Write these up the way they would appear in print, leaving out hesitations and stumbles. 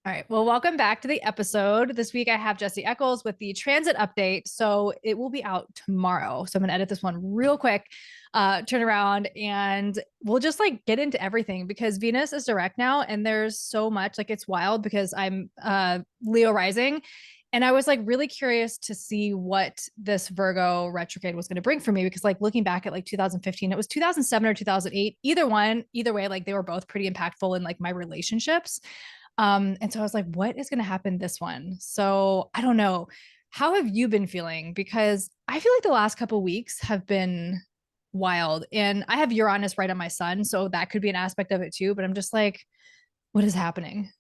All right. Well, welcome back to the episode. This week I have Jessie Eccles with the transit update. So it will be out tomorrow. So I'm going to edit this one real quick, turn around, and we'll just like get into everything because Venus is direct now. And there's so much, like it's wild because I'm Leo rising. And I was like really curious to see what this Virgo retrograde was going to bring for me because like looking back at like 2015, it was 2007 or 2008, either way, like they were both pretty impactful in like my relationships. And so I was like, what is going to happen this one? So I don't know. How have you been feeling? Because I feel like the last couple of weeks have been wild. And I have Uranus right on my sun. So that could be an aspect of it too. But I'm just like, what is happening?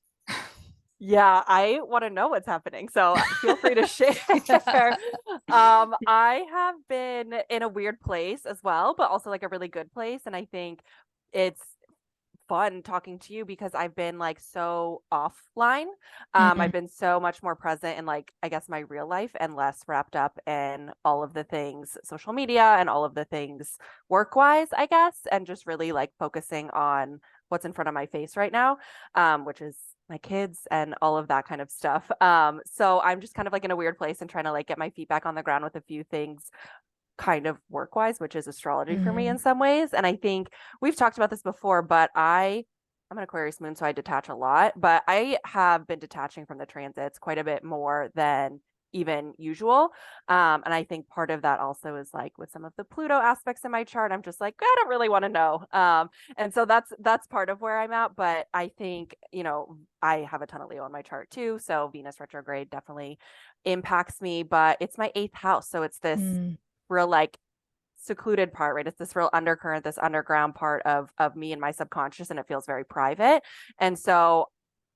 Yeah, I want to know what's happening. So feel free to share. I have been in a weird place as well, but also like a really good place. And I think it's fun talking to you because I've been like so offline. Mm, I've been so much more present in like, I guess, my real life and less wrapped up in all of the things social media and all of the things work wise, I guess, and just really like focusing on what's in front of my face right now, which is my kids and all of that kind of stuff. So I'm just kind of like in a weird place and trying to like get my feet back on the ground with a few things kind of work wise, which is astrology for me mm, in some ways. And I think we've talked about this before, but I'm an Aquarius moon, so I detach a lot, but I have been detaching from the transits quite a bit more than even usual. And I think part of that also is like with some of the Pluto aspects in my chart, I'm just like, I don't really want to know. And so that's part of where I'm at. But I think, I have a ton of Leo in my chart too. So Venus retrograde definitely impacts me, but it's my eighth house. So it's this mm. real like secluded part, right? It's this real undercurrent, this underground part of me and my subconscious, and it feels very private. And so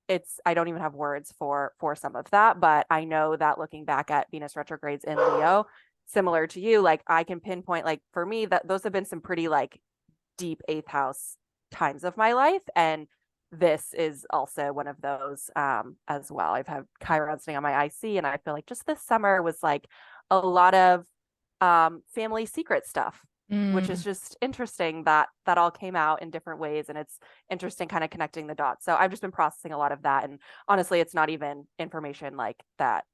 it's I don't even have words for some of that, but I know that looking back at Venus retrogrades in Leo, similar to you, like I can pinpoint like for me that those have been some pretty like deep eighth house times of my life. And this is also one of those as well. I've had Chiron sitting on my IC, and I feel like just this summer was like a lot of family secret stuff, which is Mm. just interesting that that all came out in different ways, and it's interesting kind of connecting the dots. So I've just been processing a lot of that, and honestly it's not even information like that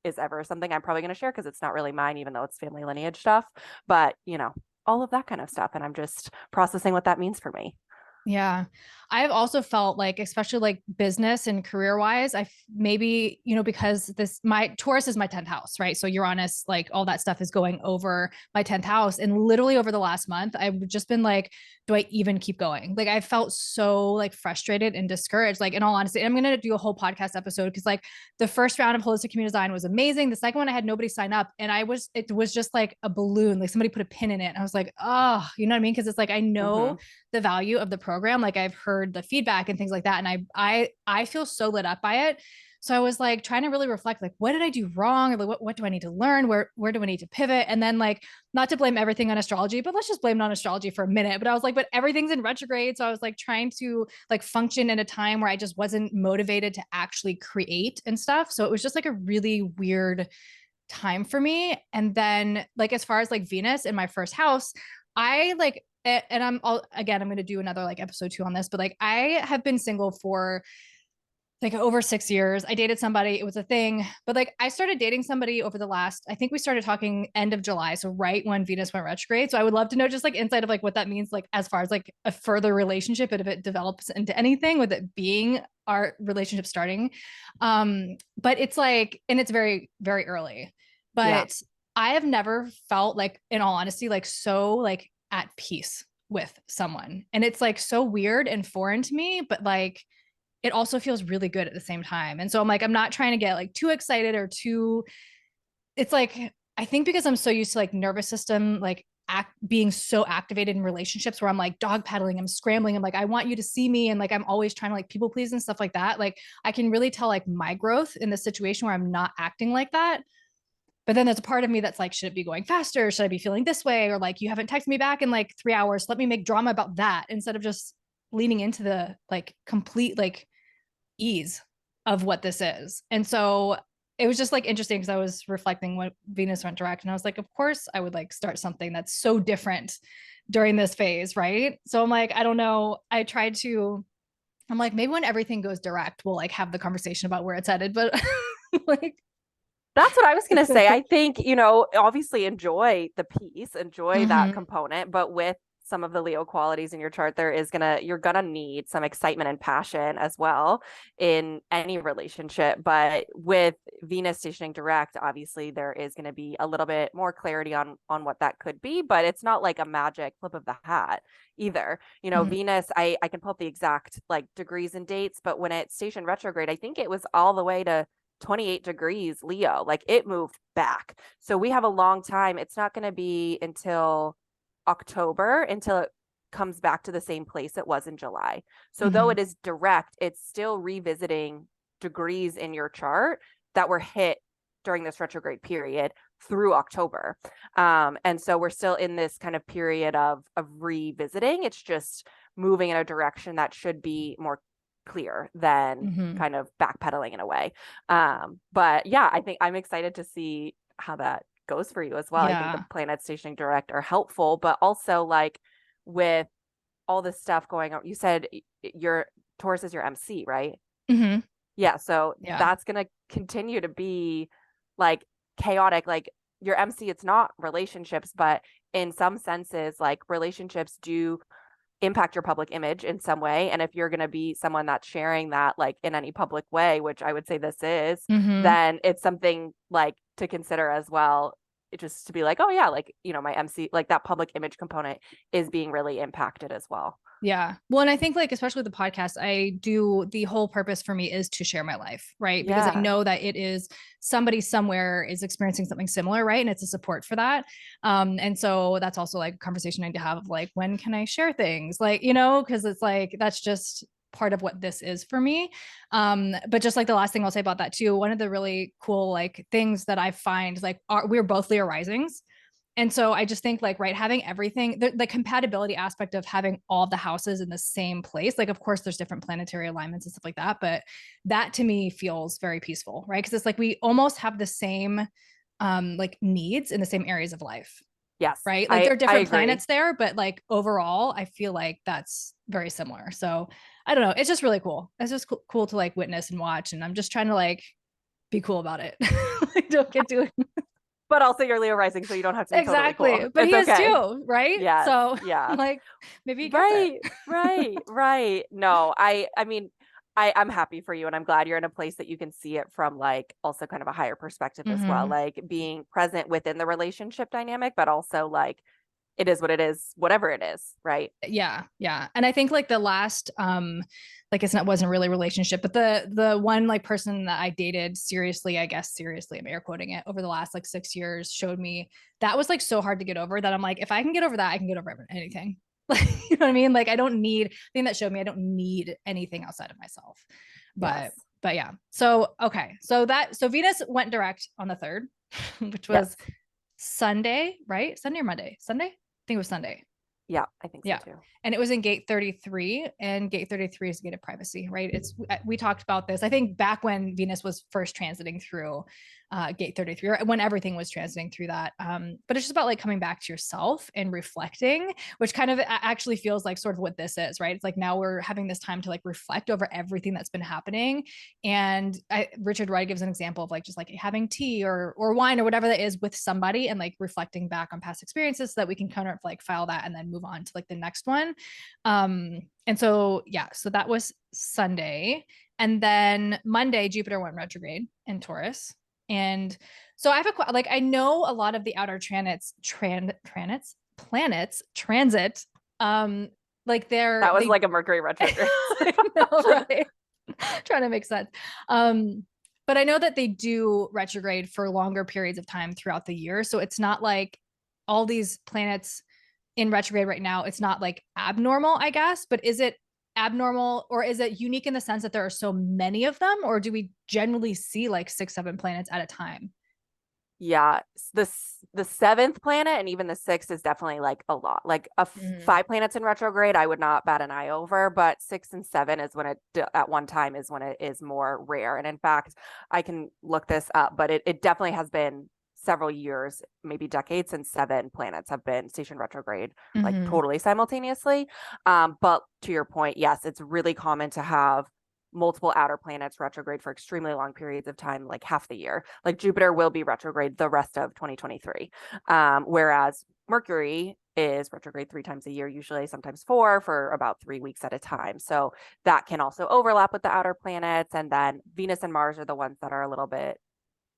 is ever something I'm probably going to share because it's not really mine, even though it's family lineage stuff, but all of that kind of stuff, and I'm just processing what that means for me. Yeah. I've also felt like, especially like business and career wise, maybe, because my Taurus is my 10th house, right? So Uranus, like all that stuff is going over my 10th house. And literally over the last month, I've just been like, do I even keep going? Like I felt so like frustrated and discouraged. Like in all honesty, I'm going to do a whole podcast episode because like the first round of holistic community design was amazing. The second one, I had nobody sign up and it was just like a balloon, like somebody put a pin in it. And I was like, oh, you know what I mean? Cause it's like, I know Mm-hmm. the value of the program. Like I've heard the feedback and things like that. And I feel so lit up by it. So I was like trying to really reflect, like, what did I do wrong? Or like, what do I need to learn? Where do I need to pivot? And then like, not to blame everything on astrology, but let's just blame it on astrology for a minute. But I was like, but everything's in retrograde. So I was like trying to like function in a time where I just wasn't motivated to actually create and stuff. So it was just like a really weird time for me. And then like as far as like Venus in my first house, I like and I'm going to do another like episode 2 on this, but like I have been single for like over 6 years. I dated somebody, it was a thing, but like I started dating somebody over the last, I think we started talking end of July. So right when Venus went retrograde. So I would love to know just like insight of like what that means, like as far as like a further relationship and if it develops into anything with it being our relationship starting. But it's like, and it's very, very early, Yeah. but I have never felt like, in all honesty, like so like at peace with someone. And it's like so weird and foreign to me, but like it also feels really good at the same time. And so I'm like, I'm not trying to get like too excited or too, it's like, I think because I'm so used to like nervous system, like being so activated in relationships where I'm like dog paddling, I'm scrambling, I'm like, I want you to see me. And like, I'm always trying to like people please and stuff like that. Like I can really tell like my growth in this situation where I'm not acting like that. But then there's a part of me that's like, should it be going faster? Should I be feeling this way? Or like, you haven't texted me back in like 3 hours. Let me make drama about that instead of just leaning into the like complete like ease of what this is. And so it was just like interesting because I was reflecting when Venus went direct and I was like, of course I would like start something that's so different during this phase, right? So I'm like, I don't know. I tried to I'm like, maybe when everything goes direct, we'll like have the conversation about where it's headed. But like, That's what I was going to say. I think, obviously enjoy the peace, enjoy that mhm, component, but with some of the Leo qualities in your chart, you're going to need some excitement and passion as well in any relationship. But with Venus stationing direct, obviously there is going to be a little bit more clarity on what that could be, but it's not like a magic flip of the hat either. mhm, Venus, I can pull up the exact like degrees and dates, but when it stationed retrograde, I think it was all the way to 28 degrees Leo. Like it moved back. So we have a long time. It's not going to be until October until it comes back to the same place it was in July. So though mhm, it is direct, it's still revisiting degrees in your chart that were hit during this retrograde period through October. And so we're still in this kind of period of revisiting. It's just moving in a direction that should be more clear than mhm. kind of backpedaling in a way. But yeah, I think I'm excited to see how that goes for you as well. I think the Yeah. planets stationing direct are helpful, but also like with all this stuff going on, you said your Taurus is your MC, right? Mhm. Yeah. So Yeah. that's going to continue to be like chaotic. Like your MC, it's not relationships, but in some senses, like relationships do impact your public image in some way. And if you're going to be someone that's sharing that like in any public way, which I would say this is, Mhm. then it's something like to consider as well. Just to be like, oh yeah, like, my MC, like that public image component is being really impacted as well. Yeah. Well, and I think like especially with the podcast, the whole purpose for me is to share my life, right? Because I Yeah. know that it is somebody somewhere is experiencing something similar, right? And it's a support for that. And so that's also like a conversation I need to have of like, when can I share things? Like, because it's like that's just part of what this is for me. But just like the last thing I'll say about that too, one of the really cool like things that I find like we're both Leo risings. And so I just think like, right, having everything, the compatibility aspect of having all the houses in the same place, like, of course, there's different planetary alignments and stuff like that, but that to me feels very peaceful, right? Because it's like we almost have the same like needs in the same areas of life, Yes. right? Like I there are I different agree. planets there, but like overall, I feel like that's very similar. So I don't know. It's just really cool. It's just cool to like witness and watch. And I'm just trying to like be cool about it. Like, don't get too But also you're Leo rising, so you don't have to be totally cool. exactly. But It's he is okay. too, right? Yes. So Yeah. like maybe he gets it. Right, right, right. No, I mean, I'm happy for you and I'm glad you're in a place that you can see it from like also kind of a higher perspective as well, Mm-hmm. like being present within the relationship dynamic, but also like it is what it is, whatever it is, right? Yeah, yeah. And I think like the last like it's not wasn't really a relationship, but the one like person that I dated seriously, I guess seriously, I'm air quoting it, over the last like 6 years showed me that was like so hard to get over that I'm like, if I can get over that, I can get over anything. Like, you know what I mean? Like I don't need thing that showed me I don't need anything outside of myself. But Yes. but yeah. So okay. So Venus went direct on the 3rd, which was Yes. Sunday, right? Sunday or Monday? Sunday? I think it was Sunday. Yeah, I think so Yeah. too. And it was in gate 33, and gate 33 is gate of privacy, right? We talked about this, I think, back when Venus was first transiting through gate 33, or when everything was transiting through that. But it's just about like coming back to yourself and reflecting, which kind of actually feels like sort of what this is, right? It's like now we're having this time to like reflect over everything that's been happening. And Richard Wright gives an example of like just like having tea or wine or whatever that is with somebody and like reflecting back on past experiences so that we can kind of like file that and then move on to like the next one. And so yeah, so that was Sunday. And then Monday, Jupiter went retrograde in Taurus. And so I have like I know a lot of the outer planets transit. Like That was they like a Mercury retrograde. I know, right? Trying to make sense. But I know that they do retrograde for longer periods of time throughout the year. So it's not like all these planets in retrograde right now, it's not like abnormal, I guess, but is it abnormal or is it unique in the sense that there are so many of them? Or do we generally see like 6, 7 planets at a time? Yeah, the seventh planet and even the sixth is definitely like a lot. Like Mhm. 5 planets in retrograde, I would not bat an eye over, but 6 and 7 is when it at one time is when it is more rare. And in fact, I can look this up, but it definitely has been several years, maybe decades, since 7 planets have been stationed retrograde, like Mhm. totally simultaneously. But to your point, yes, it's really common to have multiple outer planets retrograde for extremely long periods of time, like half the year. Like Jupiter will be retrograde the rest of 2023. Whereas Mercury is retrograde 3 times a year, usually, sometimes 4, for about 3 weeks at a time. So that can also overlap with the outer planets. And then Venus and Mars are the ones that are a little bit,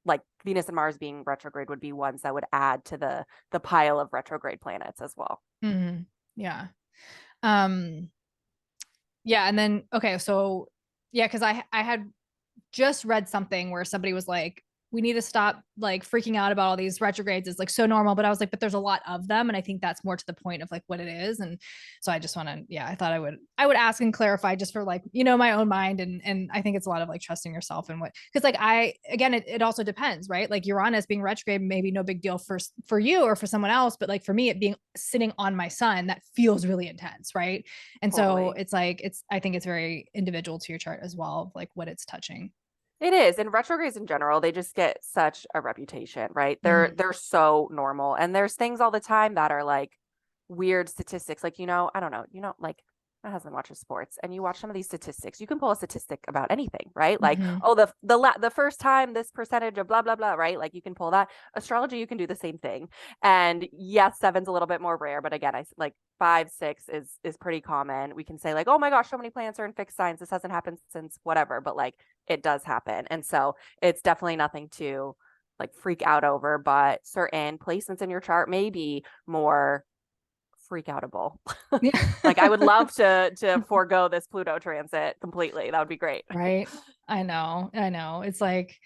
like Venus and Mars being retrograde would be ones that would add to the pile of retrograde planets as well. Mhm. Yeah. Um, yeah. And then, okay. So yeah, cause I had just read something where somebody was like, we need to stop like freaking out about all these retrogrades. It's like so normal. But I was like, but there's a lot of them. And I think that's more to the point of like what it is. And so I just want to, yeah, I thought I would ask and clarify just for like, my own mind. And I think it's a lot of like trusting yourself and cause like again, it also depends, right? Like Uranus being retrograde, maybe no big deal for you or for someone else. But like for me, it being sitting on my sun, that feels really intense. Right. And so Totally. it's like, I think it's very individual to your chart as well, like what it's touching. It is. And retrogrades in general, they just get such a reputation, right? They're Mhm. they're so normal. And there's things all the time that are like weird statistics. Like, I don't know, like my husband watches sports, and you watch some of these statistics. You can pull a statistic about anything, right? Like, Mhm. oh, the first time this percentage of blah blah blah, right? Like you can pull that. Astrology, you can do the same thing. And yes, 7's a little bit more rare, but again, I like 5, 6 is pretty common. We can say like, oh my gosh, so many planets are in fixed signs. This hasn't happened since whatever, but like it does happen. And so it's definitely nothing to like freak out over, but certain placements in your chart may be more freak outable. Like I would Yeah. love to forego this Pluto transit completely. That would be great. Right. I know. I know. It's like,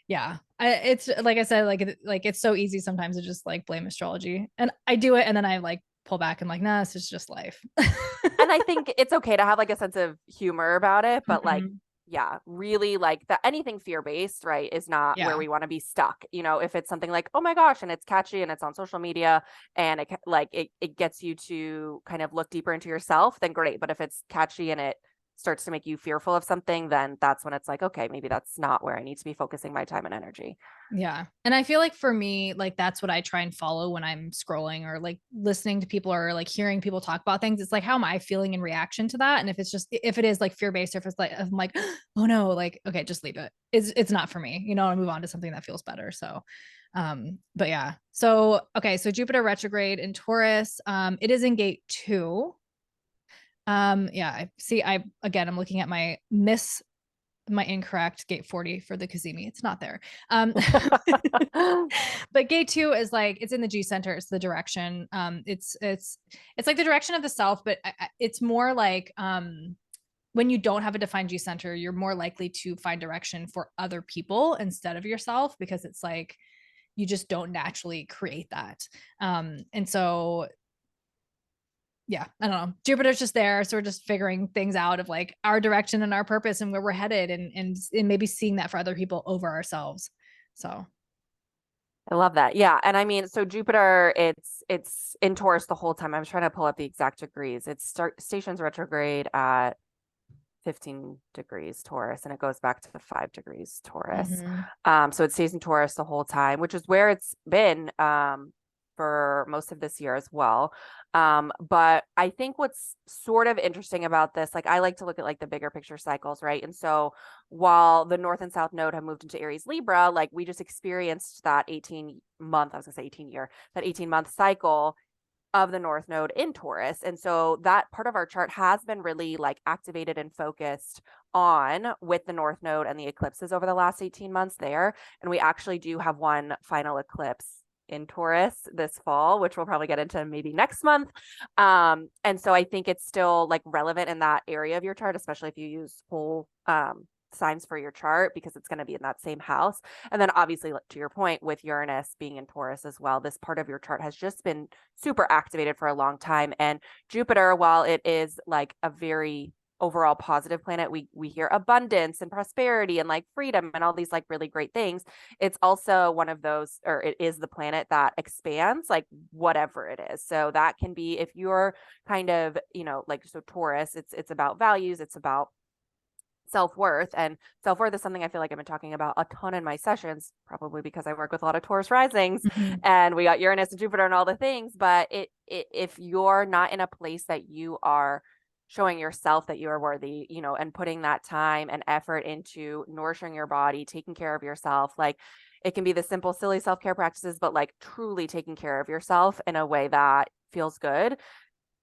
yeah. It's like I said, like it's so easy sometimes to just like blame astrology. And I do it and then I like pull back and like, nah, this is just life. And I think it's okay to have like a sense of humor about it, but like, Mhm. yeah, really like that anything fear-based, right, is not where Yeah. we want to be stuck. If it's something like, oh my gosh, and it's catchy and it's on social media and it gets you to kind of look deeper into yourself, then great. But if it's catchy and it starts to make you fearful of something, then that's when it's like, okay, maybe that's not where I need to be focusing my time and energy. Yeah. And I feel like for me, like that's what I try and follow when I'm scrolling or like listening to people or like hearing people talk about things. It's like, how am I feeling in reaction to that? And if it is like fear based, or if it's like, I'm like, oh no, like, okay, just leave it. It's not for me, I'll move on to something that feels better. So, but yeah. So, okay. So Jupiter retrograde in Taurus, it is in gate 2. Yeah, I'm looking at my incorrect gate 40 for the Kazemi. It's not there. But gate 2 is like it's in the G center. It's the direction. It's like the direction of the self, but it's more like when you don't have a defined G center, you're more likely to find direction for other people instead of yourself because it's like you just don't naturally create that. And so yeah, I don't know. Jupiter's just there. So we're just figuring things out of like our direction and our purpose and where we're headed and maybe seeing that for other people over ourselves. So I love that. Yeah. And I mean, so Jupiter, it's in Taurus the whole time. I was trying to pull up the exact degrees. Stations retrograde at 15 degrees Taurus, and it goes back to the 5 degrees Taurus. mhm. So it stays in Taurus the whole time, which is where it's been for most of this year as well. But I think what's sort of interesting about this, like I like to look at like the bigger picture cycles, right? And so while the North and South node have moved into Aries Libra, like we just experienced that 18-month, I was gonna say 18-year, that 18-month cycle of the North Node in Taurus. And so that part of our chart has been really like activated and focused on with the North Node and the eclipses over the last 18 months there. And we actually do have one final eclipse in Taurus this fall, which we'll probably get into maybe next month. And so I think it's still like relevant in that area of your chart, especially if you use whole signs for your chart, because it's going to be in that same house. And then obviously, to your point, with Uranus being in Taurus as well, this part of your chart has just been super activated for a long time. And Jupiter, while it is like a very overall positive planet, we hear abundance and prosperity and like freedom and all these like really great things. It's also one of those, or it is the planet that expands like whatever it is. So that can be, if you're kind of, like, so Taurus, it's about values, it's about self-worth. And self-worth is something I feel like I've been talking about a ton in my sessions, probably because I work with a lot of Taurus risings and we got Uranus and Jupiter and all the things. But if you're not in a place that you are showing yourself that you are worthy, you know, and putting that time and effort into nourishing your body, taking care of yourself, like it can be the simple, silly self-care practices, but like truly taking care of yourself in a way that feels good,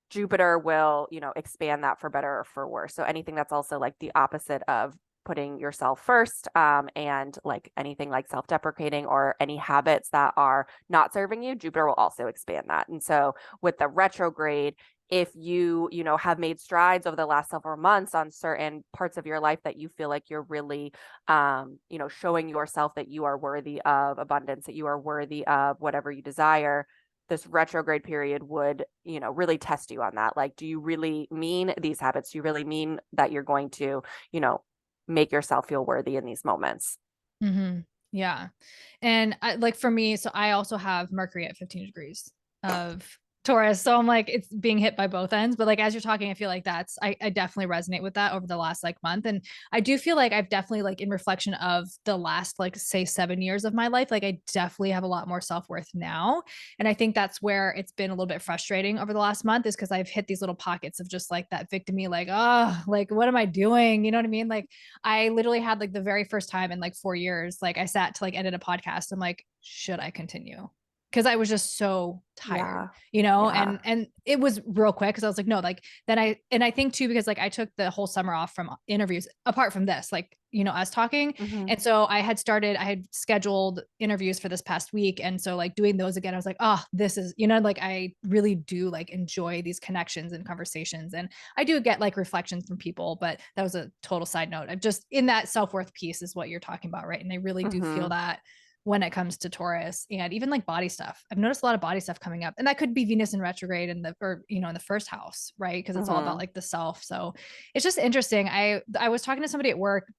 Jupiter will, you know, expand that for better or for worse. So anything that's also like the opposite of putting yourself first, and like anything like self-deprecating or any habits that are not serving you, Jupiter will also expand that. And so with the retrograde, if you know, have made strides over the last several months on certain parts of your life that you feel like you're really, you know, showing yourself that you are worthy of abundance, that you are worthy of whatever you desire, this retrograde period would, you know, really test you on that. Like, do you really mean these habits? Do you really mean that you're going to, you know, make yourself feel worthy in these moments? Yeah. And like for me, so I also have Mercury at 15 degrees of Taurus. So I'm like, it's being hit by both ends. But like, as you're talking, I feel like I definitely resonate with that over the last like month. And I do feel like I've definitely like in reflection of the last, like say 7 years of my life, like I definitely have a lot more self-worth now. And I think that's where it's been a little bit frustrating over the last month is because I've hit these little pockets of just like that victimy, like, oh, like, what am I doing? You know what I mean? Like I literally had like the very first time in like 4 years, like I sat to like edit a podcast. I'm like, should I continue? Because I was just so tired, Yeah. you know, Yeah. and it was real quick because I was like, no, like then I think too, because like I took the whole summer off from interviews apart from this, like, you know, us talking. Mm-hmm. And so I had scheduled interviews for this past week. And so like doing those again, I was like, oh, this is, you know, like I really do like enjoy these connections and conversations. And I do get like reflections from people, but that was a total side note. I'm just in that self-worth piece is what you're talking about, right? And I really do feel Mm-hmm. that when it comes to Taurus and even like body stuff. I've noticed a lot of body stuff coming up, and that could be Venus in retrograde in or you know, in the first house, right? Because it's all about Mm-hmm. like the self. So it's just interesting. I was talking to somebody at work.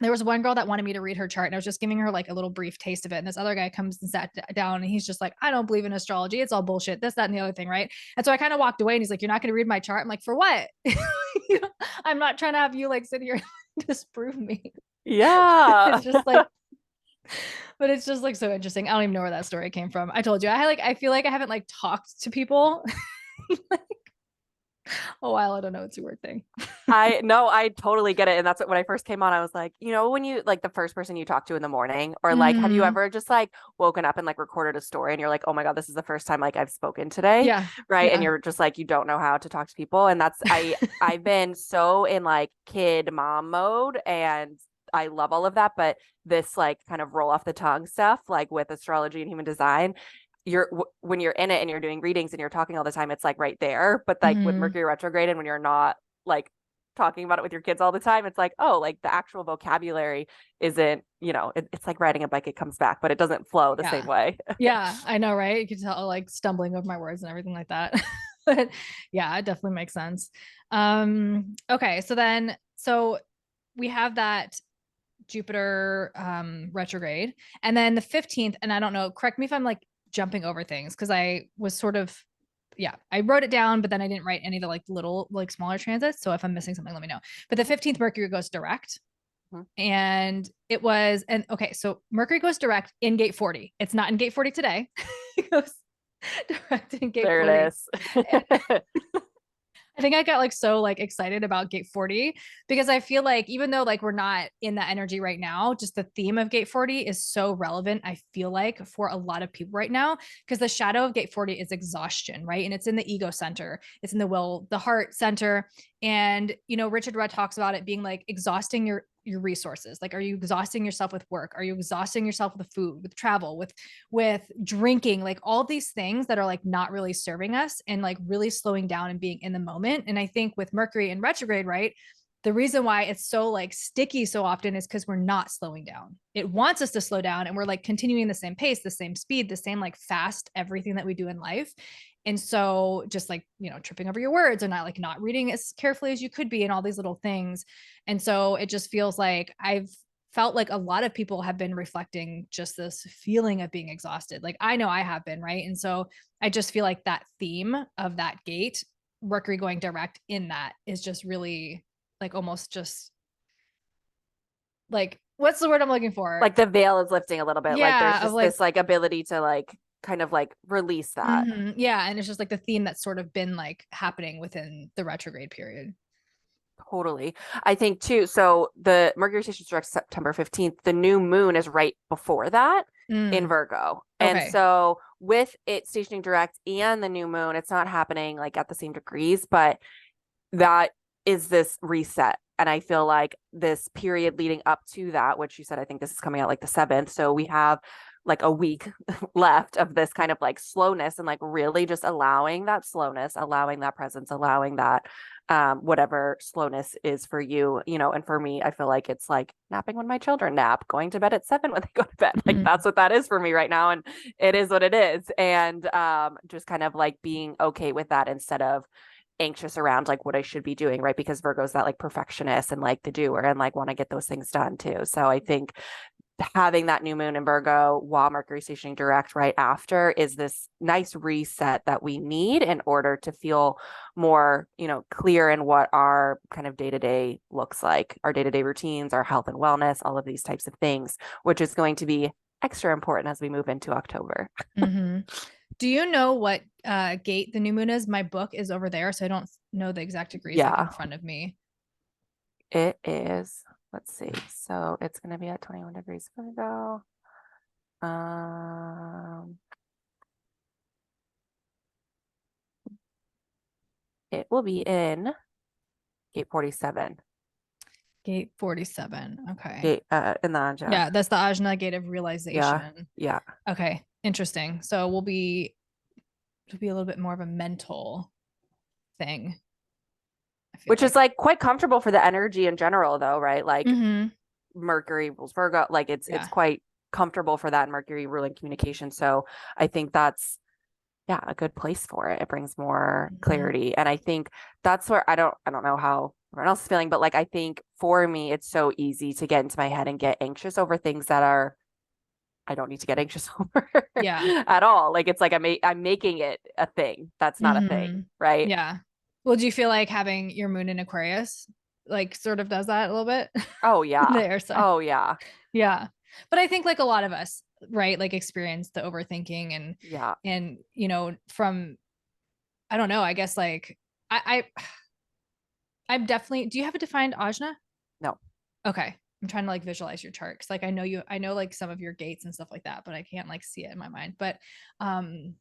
There was one girl that wanted me to read her chart, and I was just giving her like a little brief taste of it. And this other guy comes and sat down, and he's just like, I don't believe in astrology. It's all bullshit. This, that, and the other thing, right? And so I kind of walked away, and he's like, you're not going to read my chart. I'm like, for what? You know, I'm not trying to have you like sit here and disprove me. Yeah. It's just like, but it's just like so interesting. I don't even know where that story came from. I told you, I feel like I haven't like talked to people like a while. I don't know. It's a weird thing. I know, I totally get it. And that's what, when I first came on, I was like, you know, when you like the first person you talk to in the morning, or like, have you Mm, ever just like woken up and like recorded a story and you're like, oh my God, this is the first time like I've spoken today. yeah. Right. And Yeah. you're just like, you don't know how to talk to people. And that's, I've been so in like kid mom mode, and I love all of that. But this like kind of roll off the tongue stuff, like with astrology and human design, when you're in it and you're doing readings and you're talking all the time, it's like right there. But like with Mm-hmm. Mercury retrograde, and when you're not like talking about it with your kids all the time, it's like, oh, like the actual vocabulary isn't, you know, it's like riding a bike, it comes back, but it doesn't flow the same Yeah. way. Yeah. I know, right? You can tell like stumbling over my words and everything like that. But yeah, it definitely makes sense. Okay. So we have that Jupiter retrograde. And then the 15th, and I don't know, correct me if I'm like jumping over things because I was sort of, yeah, I wrote it down, but then I didn't write any of the like little, like smaller transits. So if I'm missing something, let me know. But the 15th Mercury goes direct. Mhm. And it was, and okay, so Mercury goes direct in gate 40. It's not in gate 40 today. It goes direct in gate There 40. it is. I think I got like so like excited about gate 40 because I feel like even though like we're not in that energy right now, just the theme of gate 40 is so relevant, I feel like, for a lot of people right now, because the shadow of gate 40 is exhaustion, right? And it's in the ego center, it's in the will, the heart center. And you know, Richard Rudd talks about it being like exhausting your resources. Like, are you exhausting yourself with work? Are you exhausting yourself with food, with travel, with drinking, like all these things that are like not really serving us and like really slowing down and being in the moment? And I think with Mercury in retrograde, right, the reason why it's so like sticky so often is because we're not slowing down. It wants us to slow down, and we're like continuing the same pace, the same speed, the same like fast everything that we do in life. And so just like, you know, tripping over your words or not reading as carefully as you could be and all these little things. And so it just feels like I've felt like a lot of people have been reflecting just this feeling of being exhausted. Like I know I have been, right? And so I just feel like that theme of that gate, Mercury going direct in that, is just really like almost just like, what's the word I'm looking for? Like the veil is lifting a little bit. Like there's Yeah, of just like, this like ability to like kind of like release that. yeah, and it's just like the theme that's sort of been like happening within the retrograde period. Totally. I think too. So the Mercury stations direct September 15th. The new moon is right before that in Mm, Virgo. And okay. so with it stationing direct and the new moon, it's not happening like at the same degrees, but that is this reset. And I feel like this period leading up to that, which you said, I think this is coming out like the 7th. So we have like a week left of this kind of like slowness and like really just allowing that slowness, allowing that presence, allowing that whatever slowness is for you, you know, and for me, I feel like it's like napping when my children nap, going to bed at 7 when they go to bed. Like Mhm. that's what that is for me right now. And it is what it is. And just kind of like being okay with that instead of anxious around like what I should be doing, right? Because Virgo's that like perfectionist and like the doer and like want to get those things done too. So I think having that new moon in Virgo while Mercury stationing direct right after is this nice reset that we need in order to feel more, you know, clear in what our kind of day-to-day looks like, our day-to-day routines, our health and wellness, all of these types of things, which is going to be extra important as we move into October. Mm-hmm. Do you know what gate the new moon is? My book is over there, so I don't know the exact degrees like in Yeah, front of me. it is. Let's see. So it's going to be at 21 degrees Virgo. Um, it will be in gate 47. Gate 47. Okay. Gate in the Anja. Yeah, that's the Ajna gate of Yeah. realization. Yeah. Okay, interesting. So it'll be a little bit more of a mental thing, I feel Which is like. like quite comfortable for the energy in general though, right? Like Mm-hmm. Mercury rules Virgo, like it's Yeah. quite comfortable for that Mercury ruling communication. So I think that's yeah, a good place for it. It brings more Mm-hmm. clarity. And I think that's where I don't know how everyone else is feeling, but like I think for me it's so easy to get into my head and get anxious over things that are I don't need to get anxious over Yeah. at all. Like it's like I'm making it a thing. That's not a Mm-hmm. thing, right? Yeah. Well, do you feel like having your moon in Aquarius like sort of does that a little bit? Oh The yeah. air sign. Oh yeah. Yeah. But I think like a lot of us, right, like experience the overthinking Yeah. and from I don't know, I guess like I'm definitely do you have a defined ajna? No. Okay. I'm trying to like visualize your chart because like I know like some of your gates and stuff like that, but I can't like see it in my mind. But um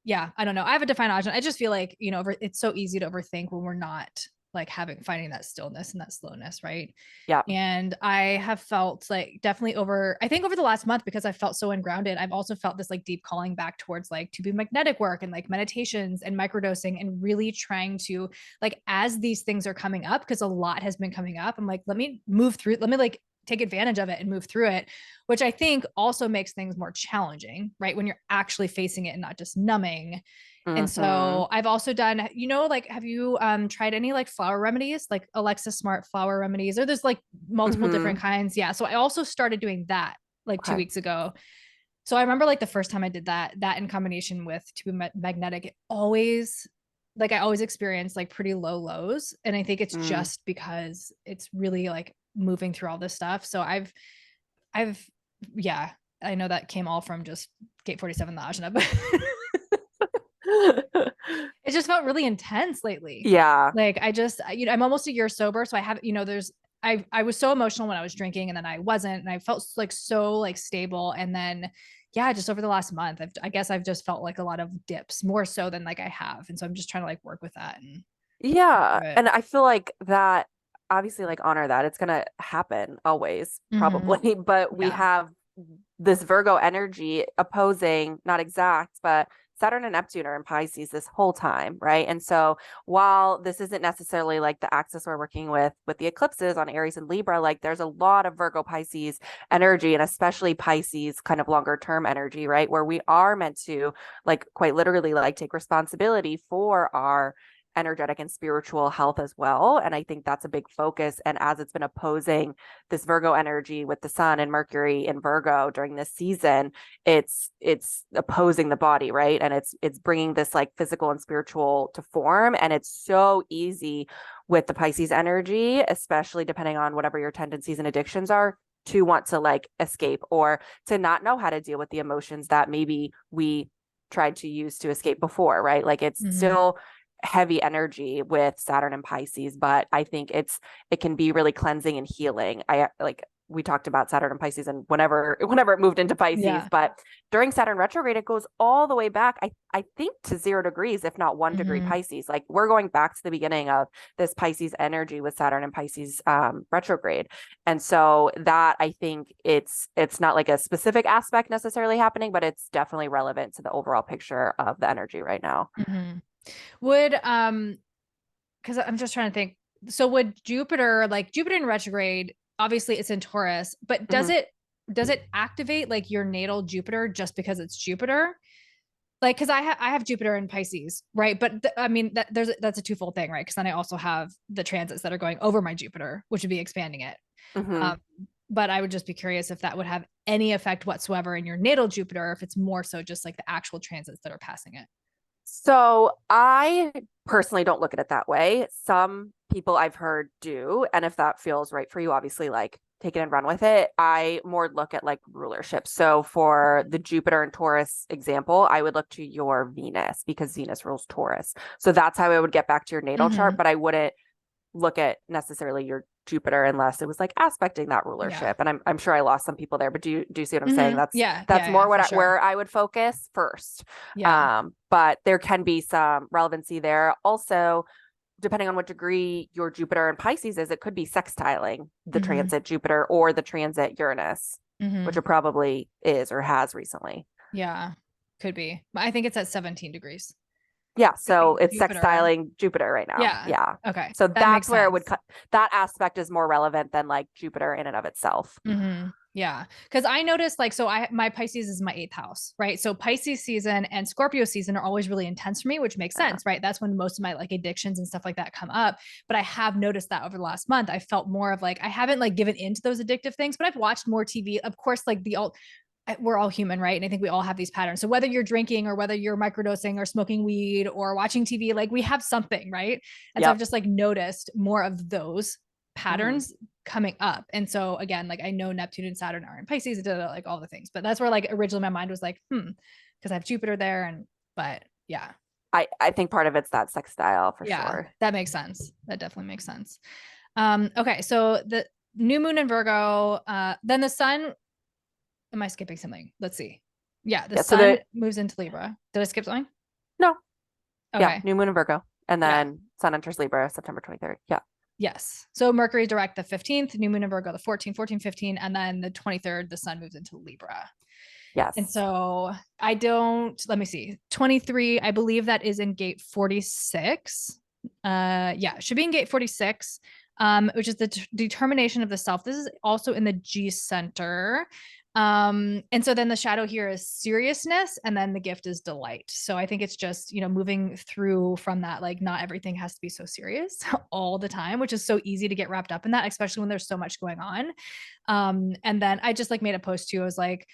yeah, I don't know. I have a defined ajna. I just feel like, it's so easy to overthink when we're not like finding that stillness and that slowness, right? Yeah. And I have felt like definitely I think over the last month, because I felt so ungrounded, I've also felt this like deep calling back towards like to be magnetic work and like meditations and microdosing and really trying to like, as these things are coming up, because a lot has been coming up, I'm like, let me move through, let me like take advantage of it and move through it, which I think also makes things more challenging, right? When you're actually facing it and not just numbing. And Mm-hmm. so I've also done, like, have you tried any like flower remedies, like Alexa Smart flower remedies, or there's like multiple Mm-hmm. different kinds? Yeah. So I also started doing that like two Okay. weeks ago. So I remember like the first time I did that in combination with to be magnetic, I always experience like pretty low lows. And I think it's Mm. just because it's really like moving through all this stuff. So I've, yeah, I know that came all from just Gate 47, the Ajna, but it just felt really intense lately. Yeah. Like I'm almost a year sober. So I have, I was so emotional when I was drinking and then I wasn't, and I felt like so like stable. And then, yeah, just over the last month, I guess I've just felt like a lot of dips more so than like I have. And so I'm just trying to like work with that and Yeah. do it. And I feel like that obviously like honor that. It's gonna happen always, Mm-hmm. probably. But we Yeah. have this Virgo energy opposing, not exact, but Saturn and Neptune are in Pisces this whole time, right? And so while this isn't necessarily like the axis we're working with the eclipses on Aries and Libra, like there's a lot of Virgo Pisces energy and especially Pisces kind of longer term energy, right? Where we are meant to like quite literally like take responsibility for our energetic and spiritual health as well. And I think that's a big focus. And as it's been opposing this Virgo energy with the sun and Mercury in Virgo during this season, it's opposing the body, right? And it's bringing this like physical and spiritual to form. And it's so easy with the Pisces energy, especially depending on whatever your tendencies and addictions are, to want to like escape or to not know how to deal with the emotions that maybe we tried to use to escape before, right? Like it's still heavy energy with Saturn and Pisces, but I think it can be really cleansing and healing. We talked about Saturn and Pisces and whenever it moved into Pisces, but during Saturn retrograde, it goes all the way back, I think, to 0 degrees, if not 1 degree Pisces. Like we're going back to the beginning of this Pisces energy with Saturn and Pisces retrograde. And so that, I think it's not like a specific aspect necessarily happening, but it's definitely relevant to the overall picture of the energy right now. Would, because I'm just trying to think. So would Jupiter in retrograde, obviously it's in Taurus, but does it activate like your natal Jupiter just because it's Jupiter? Like, because I have Jupiter in Pisces, right? But I mean that's a twofold thing, right? Because then I also have the transits that are going over my Jupiter, which would be expanding it. But I would just be curious if that would have any effect whatsoever in your natal Jupiter, or if it's more so just like the actual transits that are passing it. So I personally don't look at it that way. Some people I've heard do. And if that feels right for you, obviously like take it and run with it. I more look at like rulership. So for the Jupiter and Taurus example, I would look to your Venus because Venus rules Taurus. So that's how I would get back to your natal chart, but I wouldn't look at necessarily your Jupiter unless it was like aspecting that rulership. And I'm sure I lost some people there, but do you see what I'm saying? That's more where I would focus first. But there can be some relevancy there. Also, depending on what degree your Jupiter and Pisces is, it could be sextiling the transit Jupiter or the transit Uranus, which it probably is or has recently. Yeah, could be. I think it's at 17 degrees. Yeah, so it's sextiling Jupiter right now. Yeah. Okay. So that's where it would that aspect is more relevant than like Jupiter in and of itself. Yeah. Because I noticed like, so my Pisces is my 8th house, right? So Pisces season and Scorpio season are always really intense for me, which makes sense, right? That's when most of my like addictions and stuff like that come up. But I have noticed that over the last month, I felt more of like, I haven't like given into those addictive things, but I've watched more TV. Of course, like we're all human, right? And I think we all have these patterns. So whether you're drinking or whether you're microdosing or smoking weed or watching TV, like we have something, right? And so I've just like noticed more of those patterns coming up. And so again, like I know Neptune and Saturn are in Pisces, like all the things, but that's where like originally my mind was like, because I have Jupiter there. But yeah. I think part of it's that sextile for sure. That makes sense. That definitely makes sense. Okay. So the new moon in Virgo, then the sun, am I skipping something? Let's see. Yeah. The sun moves into Libra. Did I skip something? No. Okay. Yeah. New moon in Virgo. And then sun enters Libra September 23rd. Yeah. Yes. So Mercury direct the 15th, new moon in Virgo the 14th, 14, 15, and then the 23rd, the sun moves into Libra. Yes. And so let me see. 23, I believe that is in gate 46. It should be in gate 46, which is the determination of the self. This is also in the G center. And so then the shadow here is seriousness, and then the gift is delight. So I think it's just, moving through from that, like not everything has to be so serious all the time, which is so easy to get wrapped up in that, especially when there's so much going on. And then I just like made a post too. I was like,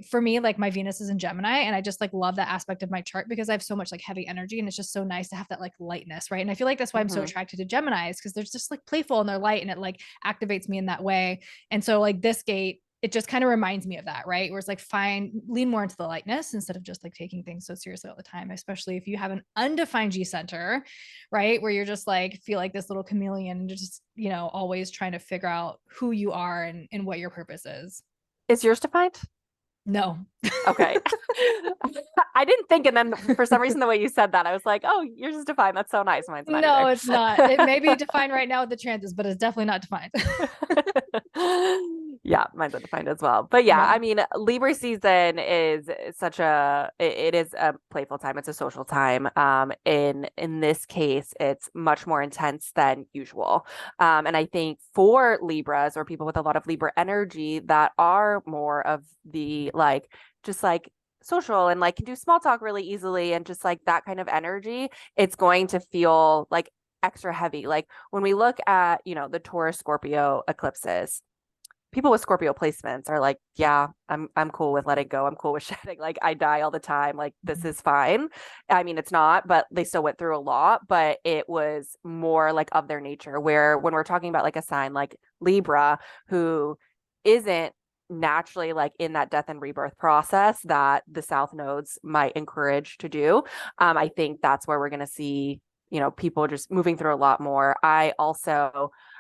for me, like my Venus is in Gemini, and I just like love that aspect of my chart because I have so much like heavy energy, and it's just so nice to have that like lightness, right? And I feel like that's why I'm so attracted to Geminis, because they're just like playful and they're light, and it like activates me in that way. And so like this gate, it just kind of reminds me of that, right? Where it's like, lean more into the lightness instead of just like taking things so seriously all the time, especially if you have an undefined G center, right? Where you're just like, feel like this little chameleon and just, always trying to figure out who you are and what your purpose is. Is yours defined? No. Okay. I didn't think, and then for some reason, the way you said that, I was like, oh, yours is defined. That's so nice. Mine's not. No, it's not. It may be defined right now with the transits, but it's definitely not defined. Yeah, mine's undefined as well. But yeah, I mean, Libra season is it is a playful time. It's a social time. In this case, it's much more intense than usual. And I think for Libras or people with a lot of Libra energy that are more of the like, just like social and like can do small talk really easily and just like that kind of energy, it's going to feel like extra heavy. Like when we look at, the Taurus Scorpio eclipses, people with Scorpio placements are like, yeah, I'm cool with letting go. I'm cool with shedding. Like I die all the time. Like this is fine. I mean, it's not, but they still went through a lot, but it was more like of their nature, where when we're talking about like a sign like Libra, who isn't naturally like in that death and rebirth process that the South nodes might encourage to do. I think that's where we're going to see, you know, people just moving through a lot more.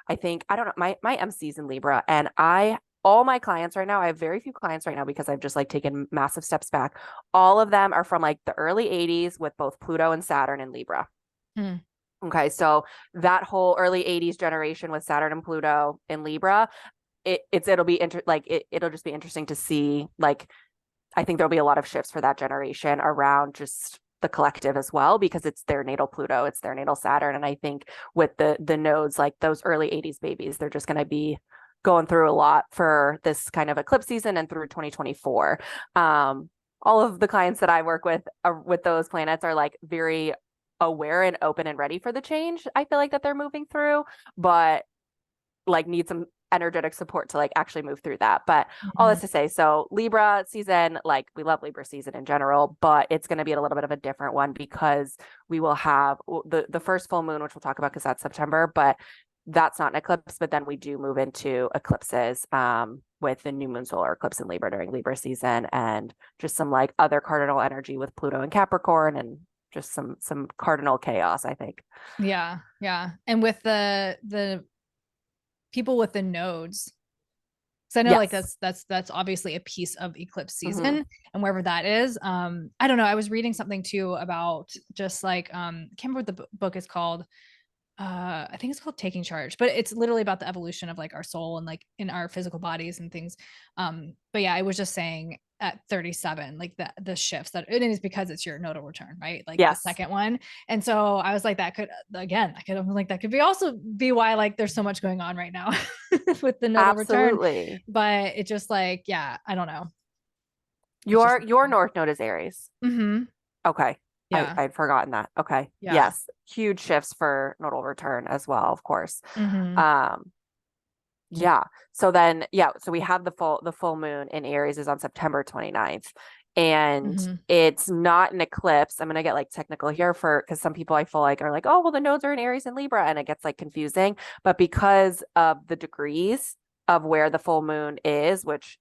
I think, I don't know, my MC's in Libra, and all my clients right now, I have very few clients right now because I've just like taken massive steps back. All of them are from like the early 80s with both Pluto and Saturn in Libra. Hmm. Okay. So that whole early 80s generation with Saturn and Pluto in Libra, it'll just be interesting to see. Like, I think there'll be a lot of shifts for that generation around just the collective as well, because it's their natal Pluto, it's their natal Saturn. And I think with the nodes, like those early 80s babies, they're just going to be going through a lot for this kind of eclipse season and through 2024. All of the clients that I work with those planets are like very aware and open and ready for the change, I feel like, that they're moving through, but like need some energetic support to like actually move through that. But all this to say, so Libra season, like we love Libra season in general, but it's going to be a little bit of a different one because we will have the first full moon, which we'll talk about because that's September, but that's not an eclipse. But then we do move into eclipses with the new moon solar eclipse in Libra during Libra season, and just some like other cardinal energy with Pluto and Capricorn, and just some cardinal chaos, I think. Yeah. Yeah. And with the people with the nodes, because I know like Yes. that's obviously a piece of eclipse season, and wherever that is. I don't know. I was reading something too about just like I can't remember what the book is called. I think it's called Taking Charge, but it's literally about the evolution of like our soul and like in our physical bodies and things. But yeah, I was just saying at 37, like the shifts that it is because it's your nodal return, right? Like the Yes. second one. And so I was like, that could that could be also be why like there's so much going on right now with the nodal return. Absolutely. But it just like, yeah, I don't know. It's just Your North Node is Aries. mm-hmm. Okay. Yeah. I'd forgotten that. Okay. Yeah. Yes. Huge shifts for nodal return as well, of course. Mm-hmm. Um, yeah. So then, yeah, so we have the full moon in Aries is on September 29th. And Mm-hmm. it's not an eclipse. I'm gonna get like technical here because some people I feel like are like, oh, well, the nodes are in Aries and Libra, and it gets like confusing. But because of the degrees of where the full moon is, which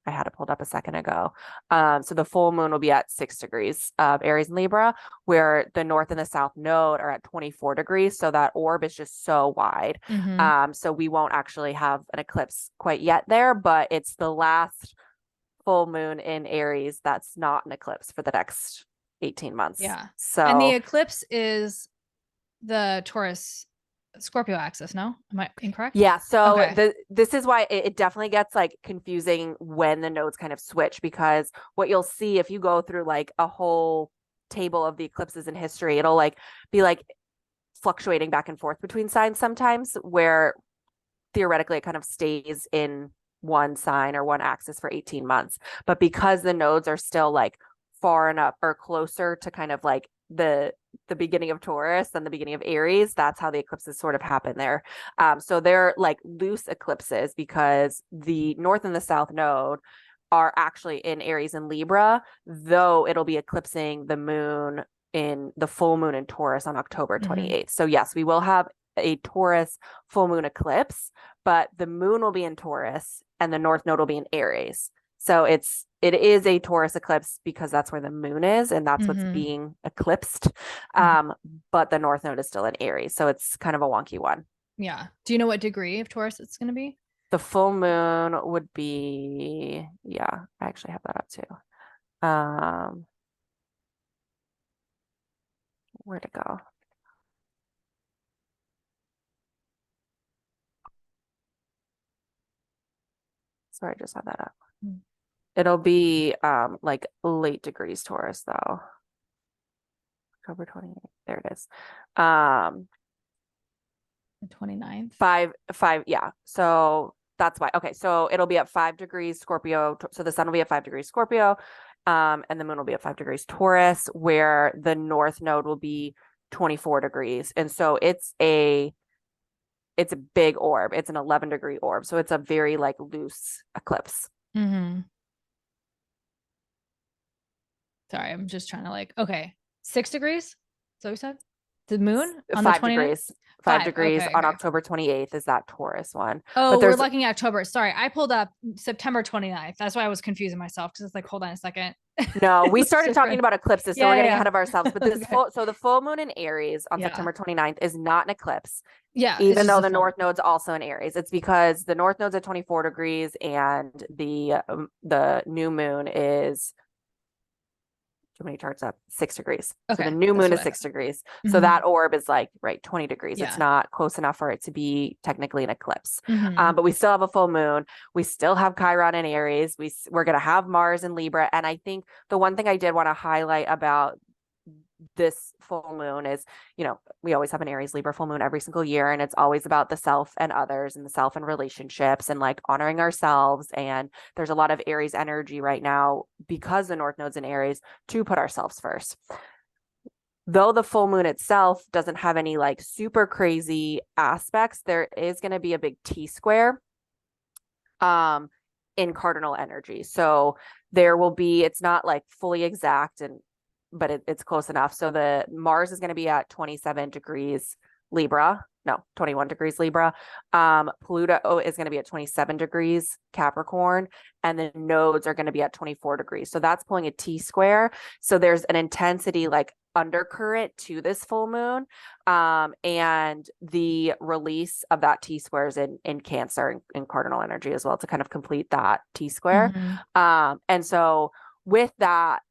I had it pulled up a second ago. So the full moon will be at 6 degrees of Aries and Libra, where the north and the south node are at 24 degrees. So that orb is just so wide. Mm-hmm. So we won't actually have an eclipse quite yet there, but it's the last full moon in Aries that's not an eclipse for the next 18 months. Yeah. And the So eclipse is the Taurus Scorpio axis, no? Am I incorrect? yeah, so Okay. this is why it definitely gets like confusing when the nodes kind of switch, because what you'll see if you go through like a whole table of the eclipses in history, it'll like be like fluctuating back and forth between signs sometimes, where theoretically it kind of stays in one sign or one axis for 18 months. But because the nodes are still like far enough or closer to kind of like the beginning of Taurus and the beginning of Aries, that's how the eclipses sort of happen there. So they're like loose eclipses because the north and the south node are actually in Aries and Libra, though it'll be eclipsing the moon in the full moon in Taurus on October 28th. So yes, we will have a Taurus full moon eclipse, but the moon will be in Taurus and the north node will be in Aries. So it is a Taurus eclipse because that's where the moon is and that's what's being eclipsed. But the north node is still in Aries. So it's kind of a wonky one. Yeah. Do you know what degree of Taurus it's going to be? The full moon would be, yeah, I actually have that up too. Where'd it go? Sorry, I just had that up. It'll be like late degrees Taurus though. October 28th. There it is. The 29th. Five, yeah. So that's why. Okay, so it'll be at 5 degrees Scorpio. So the sun will be at 5 degrees Scorpio, and the moon will be at 5 degrees Taurus, where the north node will be 24 degrees. And so it's a it's a big orb. It's an 11-degree orb. So it's a very like loose eclipse. Mm-hmm. Sorry, I'm just trying to like, okay, 6 degrees. So we said the moon on the 5 29th? degrees. 5 degrees Okay, on okay. October 28th is that Taurus one. Oh, But we're there's looking at October. Sorry, I pulled up September 29th. That's why I was confusing myself because it's like, hold on a second. no, we Looks started talking different. about eclipses, so Yeah, we're getting yeah. ahead of ourselves. But this Okay. so the full moon in Aries on Yeah. September 29th is not an eclipse, Yeah, it's even just though a the full North Node's also in Aries. It's because the North Node's at 24 degrees and the new moon is too many charts up, 6 degrees. So the Okay, new that's moon what is I 6 thought. degrees. So Mhm. that orb is like, right, 20 degrees. It's Yeah. not close enough for it to be technically an eclipse. Mhm. But we still have a full moon. We still have Chiron in Aries. We're going to have Mars in Libra. And I think the one thing I did want to highlight about this full moon is, we always have an Aries Libra full moon every single year, and it's always about the self and others and the self and relationships and like honoring ourselves. And there's a lot of Aries energy right now because the North Node's in Aries to put ourselves first. Though the full moon itself doesn't have any like super crazy aspects, there is going to be a big T square in cardinal energy. So there will be, it's not like fully exact but it's close enough. So the Mars is going to be at 27 degrees Libra. No, 21 degrees Libra. Pluto is going to be at 27 degrees Capricorn, and the nodes are going to be at 24 degrees. So that's pulling a T square. So there's an intensity like undercurrent to this full moon. And the release of that T square is in Cancer in cardinal energy as well to kind of complete that T square. Mhm. And so with that,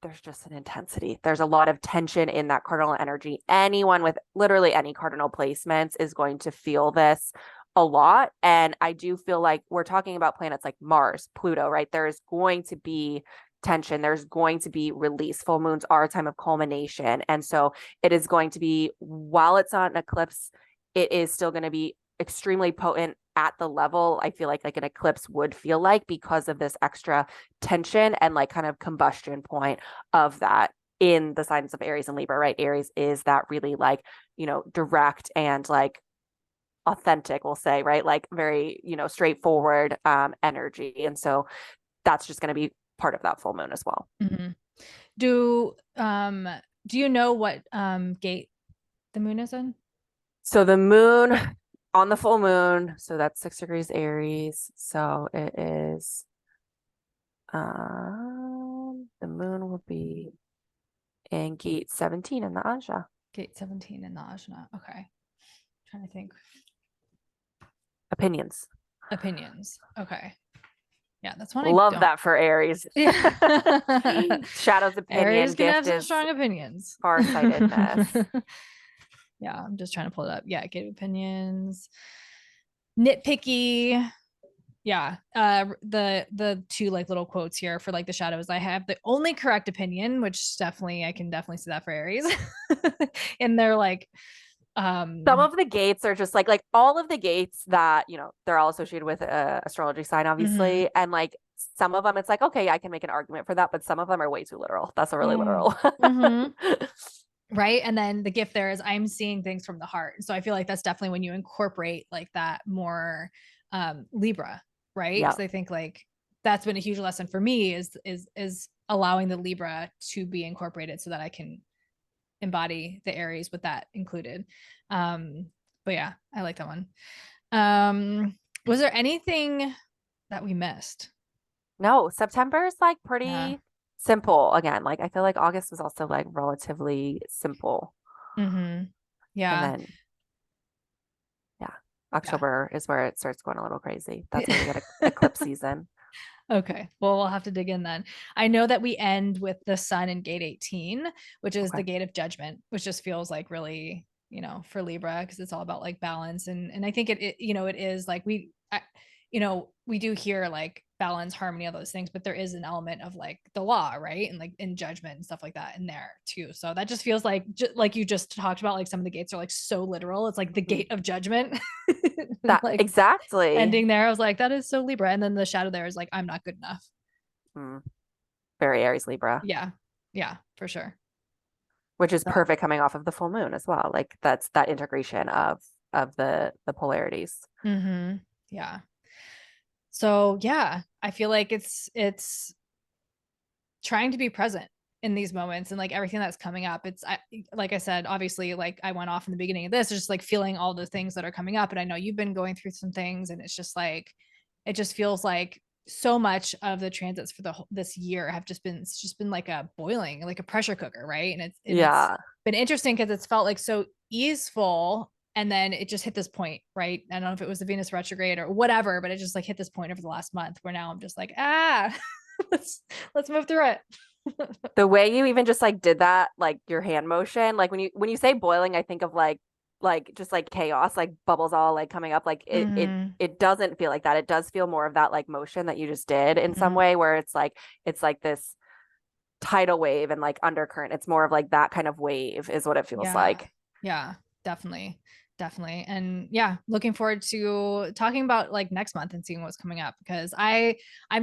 there's just an intensity. There's a lot of tension in that cardinal energy. Anyone with literally any cardinal placements is going to feel this a lot. And I do feel like we're talking about planets like Mars, Pluto, right? There is going to be tension. There's going to be release. Full moons are a time of culmination. And so it is going to be, while it's not an eclipse, it is still going to be extremely potent at the level I feel like an eclipse would feel like because of this extra tension and like kind of combustion point of that in the signs of Aries and Libra, right? Aries is that really like, direct and like authentic, we'll say, right? Like very, straightforward energy. And so that's just going to be part of that full moon as well. Mhm. Do you know what gate the moon is in? So the moon on the full moon, so that's 6 degrees Aries. So it is the moon will be in gate 17 in the Ajna. Gate 17 in the Ajna. Okay. Trying to think. Opinions. Okay. Yeah, that's one I Love don't. that for Aries. Yeah. Shadow's opinion. Aries can have Gift some is strong opinions. farsightedness. Yeah, I'm just trying to pull it up. Yeah, gate opinions. Nitpicky. Yeah. The two like little quotes here for like the shadows. I have the only correct opinion, which definitely I can definitely see that for Aries. And they're like Some of the gates are just like all of the gates that, they're all associated with a astrology sign, obviously. Mhm. And like some of them, it's like, okay, I can make an argument for that, but some of them are way too literal. That's a really Mm. literal. Mhm. Right. And then the gift there is I'm seeing things from the heart. So I feel like that's definitely when you incorporate like that more Libra, right? Yeah. Because I think like that's been a huge lesson for me is allowing the Libra to be incorporated so that I can embody the Aries with that included. But yeah, I like that one. Was there anything that we missed? No, September is like Yeah. pretty simple again. Like I feel like August was also like relatively simple. Mm-hmm. And Yeah. then yeah, Yeah. October is where it starts going a little crazy. That's when we get eclipse season. Okay. Well, we'll have to dig in then. I know that we end with the sun in gate 18, which is Okay. the gate of judgment, which just feels like really, for Libra, because it's all about like balance. And I think it is like we do hear like balance, harmony, all those things, but there is an element of like the law, right? And like in judgment and stuff like that in there too. So that just feels like, like you just talked about, like some of the gates are like so literal. It's like the gate of judgment. That Like exactly. ending there, I was like, that is so Libra. And then the shadow there is like, I'm not good enough. Mm, very Aries Libra. Yeah. Yeah, for sure. which is So, perfect coming off of the full moon as well. Like that's that integration of the polarities. yeah. So yeah, I feel like it's trying to be present in these moments and like everything that's coming up. Like I said, obviously, like I went off in the beginning of this, just like feeling all the things that are coming up. And I know you've been going through some things, and it's just like, it just feels like so much of the transits for this year have it's just been like a boiling, like a pressure cooker, right? And it's Yeah. been interesting because it's felt like so easeful, and then it just hit this point, right? I don't know if it was the Venus retrograde or whatever, but it just like hit this point over the last month where now I'm just like, let's let's move through it. The way you even just like did that, like your hand motion, like when you say boiling, I think of like just like chaos, like bubbles all like coming up. Like it doesn't feel like that. It does feel more of that like motion that you just did in some way, where it's like this tidal wave and like undercurrent. It's more of like that kind of wave is what it feels Yeah. like. Yeah, definitely. Definitely. And yeah, looking forward to talking about like next month and seeing what's coming up, because I'm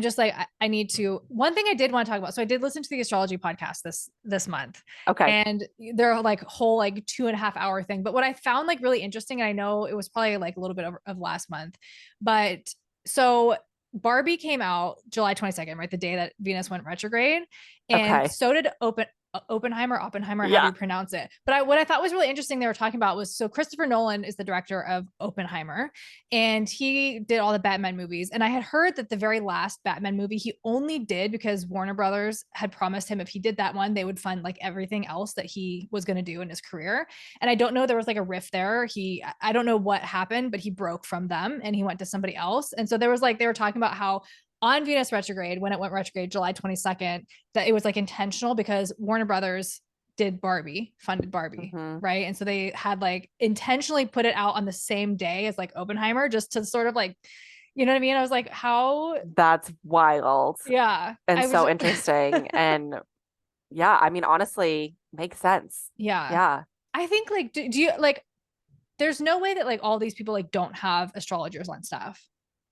just like I need to. One thing I did want to talk about. So I did listen to the astrology podcast this month, Okay. and they're like whole like 2.5 hour thing. But what I found like really interesting, and I know it was probably like a little bit of last month, but so Barbie came out July 22nd, right? The day that Venus went retrograde. And Okay. so did Oppenheimer, however Yeah. you pronounce it. But what I thought was really interesting they were talking about was, so Christopher Nolan is the director of Oppenheimer, and he did all the Batman movies. And I had heard that the very last Batman movie he only did because Warner Brothers had promised him if he did that one, they would fund like everything else that he was going to do in his career. And I don't know, there was like a rift there. I don't know what happened, but he broke from them and he went to somebody else. And so there was like, they were talking about how on Venus retrograde, when it went retrograde July 22nd, that it was like intentional because Warner Brothers funded Barbie, right? And so they had like intentionally put it out on the same day as like Oppenheimer, just to sort of like, you know what I mean? I was like, how? That's wild Yeah. and I was so interesting. And yeah, I mean, honestly, makes sense. yeah. Yeah. I think like, do you like, there's no way that like all these people like don't have astrologers on staff.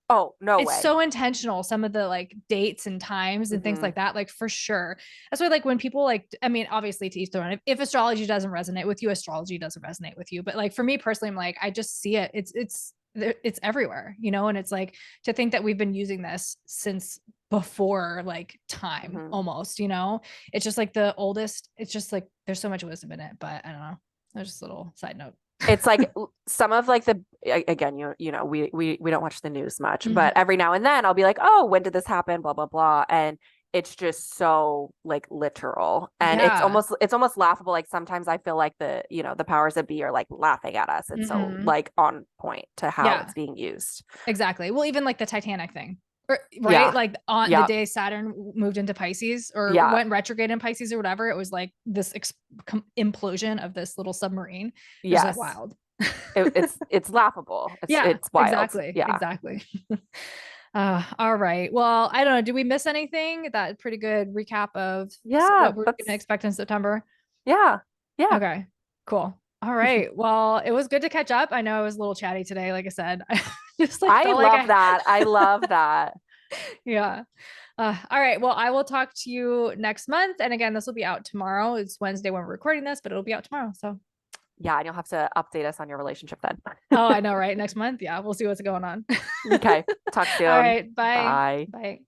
Oh, no It's way. so intentional, some of the like dates and times and things like that, like for sure. That's why like when people like, I mean, obviously to each their own. If astrology doesn't resonate with you, astrology doesn't resonate with you. But like for me personally, I'm like, I just see it. It's everywhere, you know. And it's like, to think that we've been using this since before like time almost, you know. It's just like the oldest. It's just like there's so much wisdom in it. But I don't know, there's just a little side note. It's like some of like again, you know, we don't watch the news much, but Mhm. every now and then I'll be like, oh, when did this happen? Blah, blah, blah. And it's just so like literal. And Yeah. it's almost laughable. Like sometimes I feel like the powers that be are like laughing at us. It's so like on point to how Yeah, it's being used. exactly. Well, even like the Titanic thing, right? Yeah. Like on the Yeah. day Saturn moved into Pisces or Yeah. went retrograde in Pisces or whatever, it was like this implosion of this little submarine. It was like Yes. wild. It's laughable. Yeah, It's wild. exactly. Yeah. Exactly. All right. Well, I don't know. Did we miss anything? That pretty good recap of Yeah. what we're going to That's expect in September. yeah. Yeah. Okay, cool. All right. Well, it was good to catch up. I know I was a little chatty today. Like I said, I just like I felt like love that. I love that. yeah. All right. Well, I will talk to you next month. And again, this will be out tomorrow. It's Wednesday when we're recording this, but it'll be out tomorrow. So, Yeah, and you'll have to update us on your relationship then. oh, I know, right? Next month. Yeah, we'll see what's going on. Okay. Talk All soon. right. Bye. Bye. Bye.